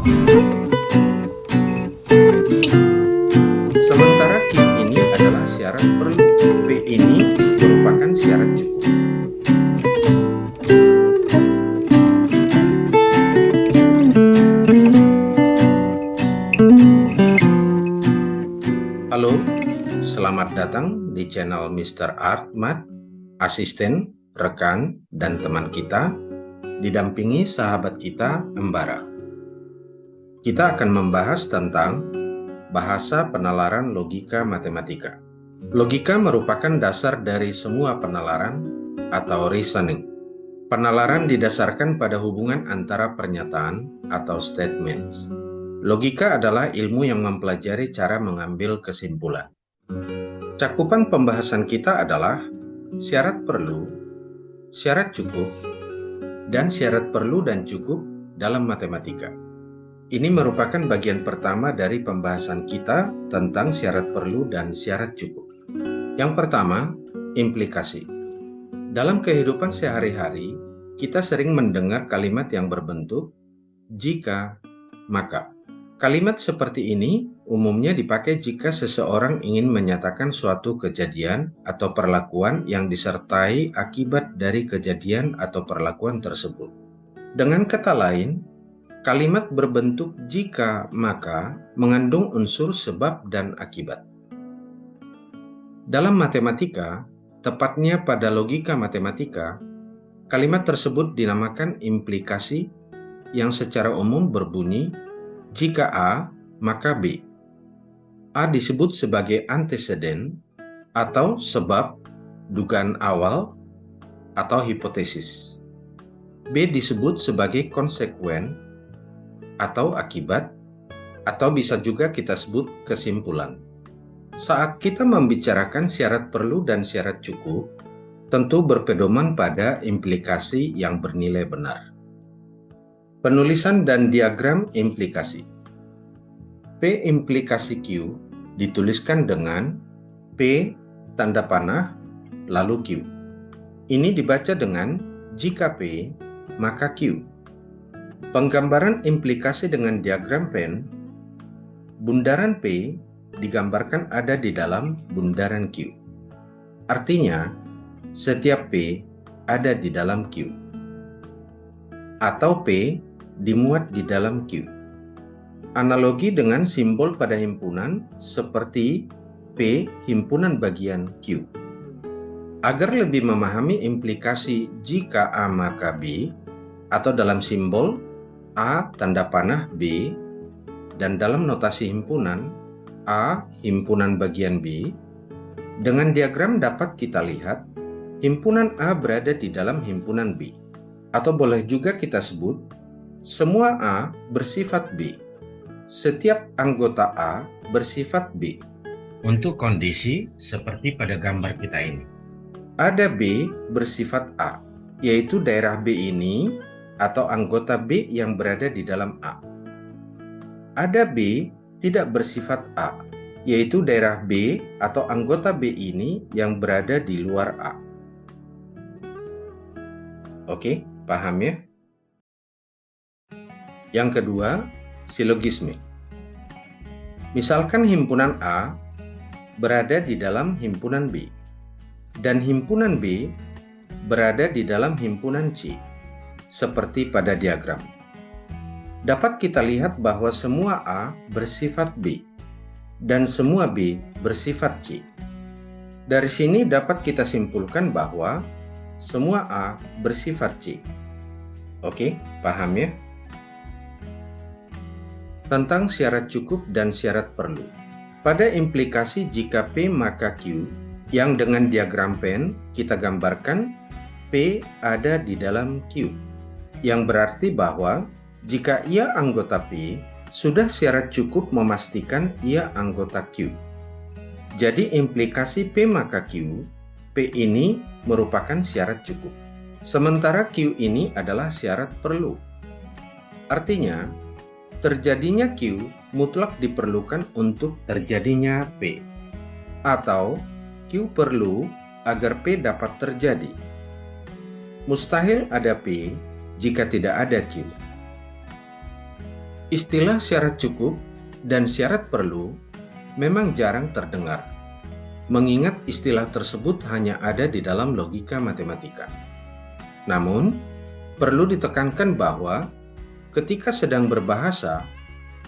Sementara Q ini adalah syarat perlu, P ini merupakan syarat cukup. Halo, selamat datang di channel Mr. Artmat, asisten, rekan, dan teman kita, didampingi sahabat kita, Embara. Kita akan membahas tentang bahasa penalaran logika matematika. Logika merupakan dasar dari semua penalaran atau reasoning. Penalaran didasarkan pada hubungan antara pernyataan atau statements. Logika adalah ilmu yang mempelajari cara mengambil kesimpulan. Cakupan pembahasan kita adalah syarat perlu, syarat cukup, dan syarat perlu dan cukup dalam matematika. Ini merupakan bagian pertama dari pembahasan kita tentang syarat perlu dan syarat cukup. Yang pertama, implikasi. Dalam kehidupan sehari-hari, kita sering mendengar kalimat yang berbentuk jika, maka. Kalimat seperti ini umumnya dipakai jika seseorang ingin menyatakan suatu kejadian atau perlakuan yang disertai akibat dari kejadian atau perlakuan tersebut. Dengan kata lain, kalimat berbentuk jika maka mengandung unsur sebab dan akibat. Dalam matematika, tepatnya pada logika matematika, kalimat tersebut dinamakan implikasi yang secara umum berbunyi jika A, maka B. A disebut sebagai antecedent atau sebab, dugaan awal, atau hipotesis. B disebut sebagai konsekuen atau akibat, atau bisa juga kita sebut kesimpulan. Saat kita membicarakan syarat perlu dan syarat cukup, tentu berpedoman pada implikasi yang bernilai benar. Penulisan dan diagram implikasi. P implikasi Q dituliskan dengan P tanda panah lalu Q. Ini dibaca dengan jika P maka Q. Penggambaran implikasi dengan diagram Venn, bundaran P digambarkan ada di dalam bundaran Q. Artinya, setiap P ada di dalam Q. Atau P dimuat di dalam Q. Analogi dengan simbol pada himpunan seperti P himpunan bagian Q. Agar lebih memahami implikasi jika A maka B, atau dalam simbol A tanda panah B, dan dalam notasi himpunan A himpunan bagian B, dengan diagram dapat kita lihat himpunan A berada di dalam himpunan B. Atau boleh juga kita sebut semua A bersifat B. Setiap anggota A bersifat B. Untuk kondisi seperti pada gambar kita ini. Ada B bersifat A, yaitu daerah B ini atau anggota B yang berada di dalam A. Ada B tidak bersifat A, yaitu daerah B atau anggota B ini yang berada di luar A. Oke, paham ya? Yang kedua, silogisme. Misalkan himpunan A berada di dalam himpunan B, dan himpunan B berada di dalam himpunan C, seperti pada diagram. Dapat kita lihat bahwa semua A bersifat B, dan semua B bersifat C. Dari sini dapat kita simpulkan bahwa semua A bersifat C. Oke, paham ya? Tentang syarat cukup dan syarat perlu. Pada implikasi jika P maka Q, yang dengan diagram Venn kita gambarkan P ada di dalam Q, yang berarti bahwa jika ia anggota P, sudah syarat cukup memastikan ia anggota Q. Jadi implikasi P maka Q, P ini merupakan syarat cukup. Sementara Q ini adalah syarat perlu. Artinya, terjadinya Q mutlak diperlukan untuk terjadinya P. Atau Q perlu agar P dapat terjadi. Mustahil ada P jika tidak ada Q. Istilah syarat cukup dan syarat perlu memang jarang terdengar, mengingat istilah tersebut hanya ada di dalam logika matematika. Namun, perlu ditekankan bahwa ketika sedang berbahasa,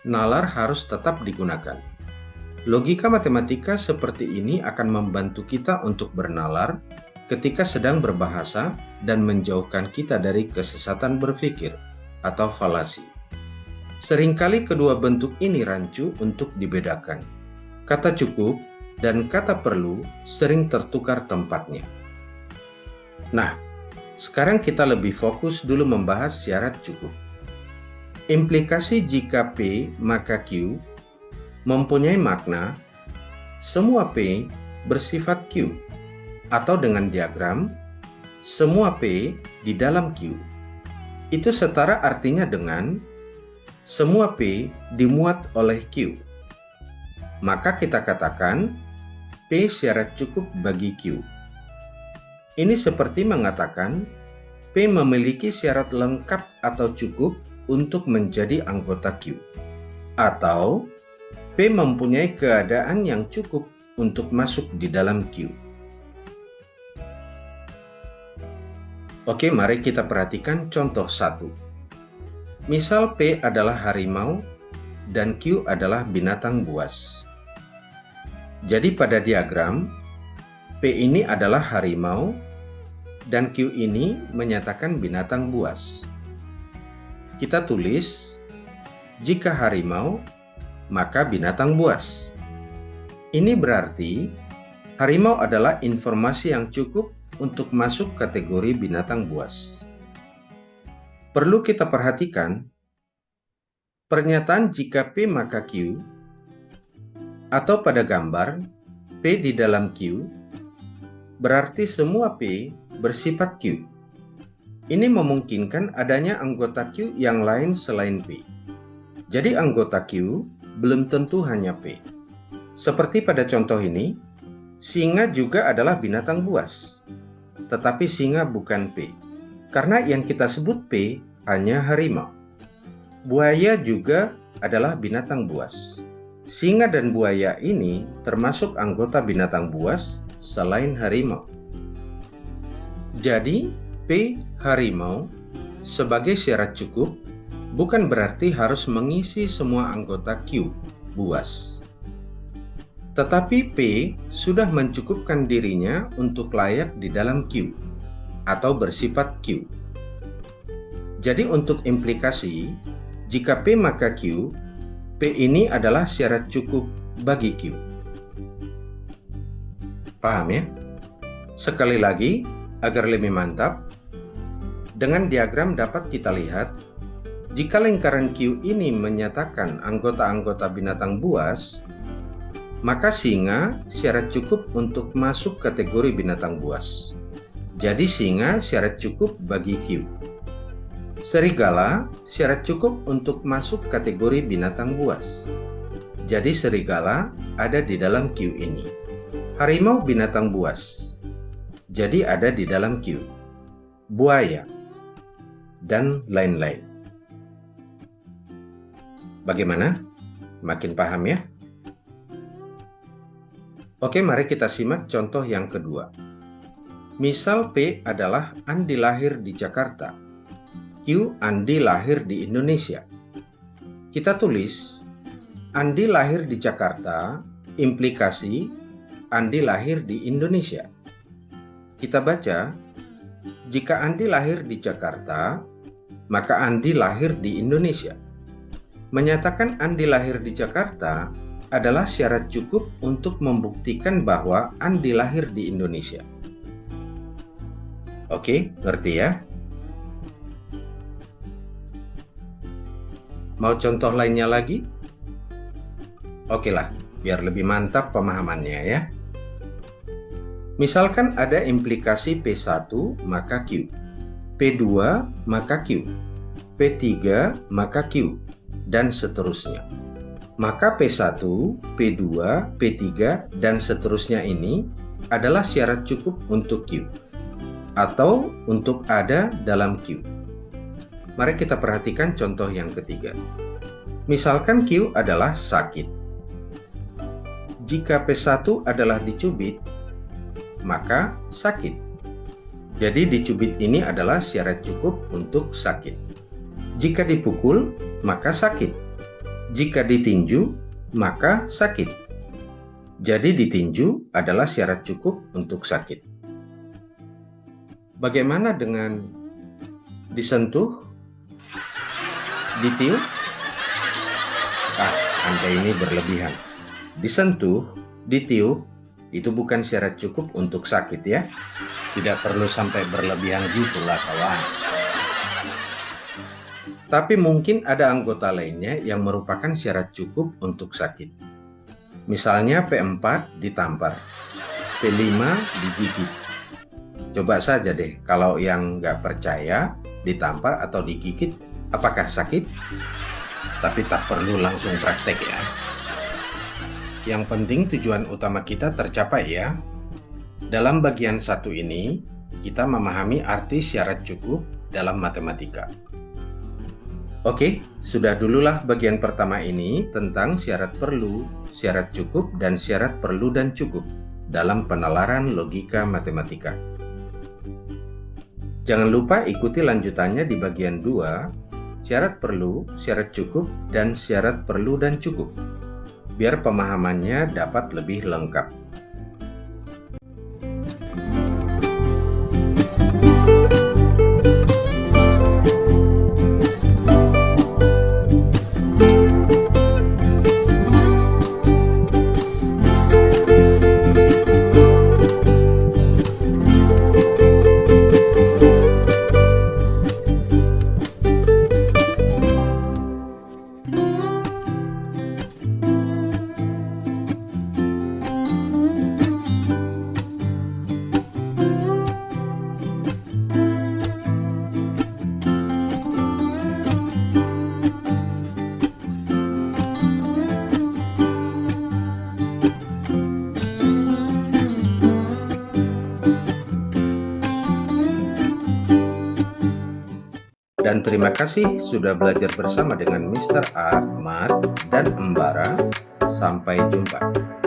nalar harus tetap digunakan. Logika matematika seperti ini akan membantu kita untuk bernalar ketika sedang berbahasa dan menjauhkan kita dari kesesatan berpikir atau falasi. Seringkali kedua bentuk ini rancu untuk dibedakan. Kata cukup dan kata perlu sering tertukar tempatnya. Nah, sekarang kita lebih fokus dulu membahas syarat cukup. Implikasi jika P maka Q mempunyai makna semua P bersifat Q, atau dengan diagram semua P di dalam Q. Itu setara artinya dengan semua P dimuat oleh Q. Maka kita katakan P syarat cukup bagi Q. Ini seperti mengatakan P memiliki syarat lengkap atau cukup untuk menjadi anggota Q. Atau P mempunyai keadaan yang cukup untuk masuk di dalam Q. Oke, mari kita perhatikan contoh 1. Misal P adalah harimau dan Q adalah binatang buas. Jadi pada diagram, P ini adalah harimau dan Q ini menyatakan binatang buas. Kita tulis, jika harimau, maka binatang buas. Ini berarti harimau adalah informasi yang cukup untuk masuk kategori binatang buas. Perlu kita perhatikan, pernyataan jika P maka Q, atau pada gambar P di dalam Q, berarti semua P bersifat Q. Ini memungkinkan adanya anggota Q yang lain selain P. Jadi anggota Q belum tentu hanya P. Seperti pada contoh ini, singa juga adalah binatang buas, tetapi singa bukan P. Karena yang kita sebut P hanya harimau. Buaya juga adalah binatang buas. Singa dan buaya ini termasuk anggota binatang buas selain harimau. Jadi, P harimau sebagai syarat cukup bukan berarti harus mengisi semua anggota Q buas. Tetapi P sudah mencukupkan dirinya untuk layak di dalam Q atau bersifat Q. Jadi untuk implikasi, jika P maka Q, P ini adalah syarat cukup bagi Q. Paham ya? Sekali lagi, agar lebih mantap, dengan diagram dapat kita lihat, jika lingkaran Q ini menyatakan anggota-anggota binatang buas, maka singa syarat cukup untuk masuk kategori binatang buas. Jadi singa syarat cukup bagi Q. Serigala syarat cukup untuk masuk kategori binatang buas. Jadi serigala ada di dalam Q ini. Harimau binatang buas. Jadi ada di dalam Q. Buaya dan lain-lain. Bagaimana? Makin paham ya? Oke, mari kita simak contoh yang kedua. Misal P adalah Andi lahir di Jakarta, Q Andi lahir di Indonesia. Kita tulis, Andi lahir di Jakarta, implikasi Andi lahir di Indonesia. Kita baca, jika Andi lahir di Jakarta, maka Andi lahir di Indonesia. Menyatakan Andi lahir di Jakarta adalah syarat cukup untuk membuktikan bahwa Andi lahir di Indonesia. Oke, ngerti ya? Mau contoh lainnya lagi? Oke lah, biar lebih mantap pemahamannya ya. Misalkan ada implikasi P1 maka Q, P2 maka Q, P3 maka Q, dan seterusnya. Maka P1, P2, P3, dan seterusnya ini adalah syarat cukup untuk Q atau untuk ada dalam Q. Mari kita perhatikan contoh yang ketiga. Misalkan Q adalah sakit. Jika P1 adalah dicubit, maka sakit. Jadi dicubit ini adalah syarat cukup untuk sakit. Jika dipukul, maka sakit. Jika ditinju, maka sakit. Jadi ditinju adalah syarat cukup untuk sakit. Bagaimana dengan disentuh, ditiup? Anda ini berlebihan. Disentuh, ditiup, itu bukan syarat cukup untuk sakit ya. Tidak perlu sampai berlebihan gitulah kawan. Tapi mungkin ada anggota lainnya yang merupakan syarat cukup untuk sakit. Misalnya P4 ditampar, P5 digigit. Coba saja deh, kalau yang nggak percaya ditampar atau digigit, apakah sakit? Tapi tak perlu langsung praktek ya. Yang penting tujuan utama kita tercapai ya. Dalam bagian satu ini, kita memahami arti syarat cukup dalam matematika. Oke, sudah dululah bagian pertama ini tentang syarat perlu, syarat cukup, dan syarat perlu dan cukup dalam penalaran logika matematika. Jangan lupa ikuti lanjutannya di bagian 2, syarat perlu, syarat cukup, dan syarat perlu dan cukup, biar pemahamannya dapat lebih lengkap. Dan terima kasih sudah belajar bersama dengan Mr. Art, Mat, dan Embara. Sampai jumpa.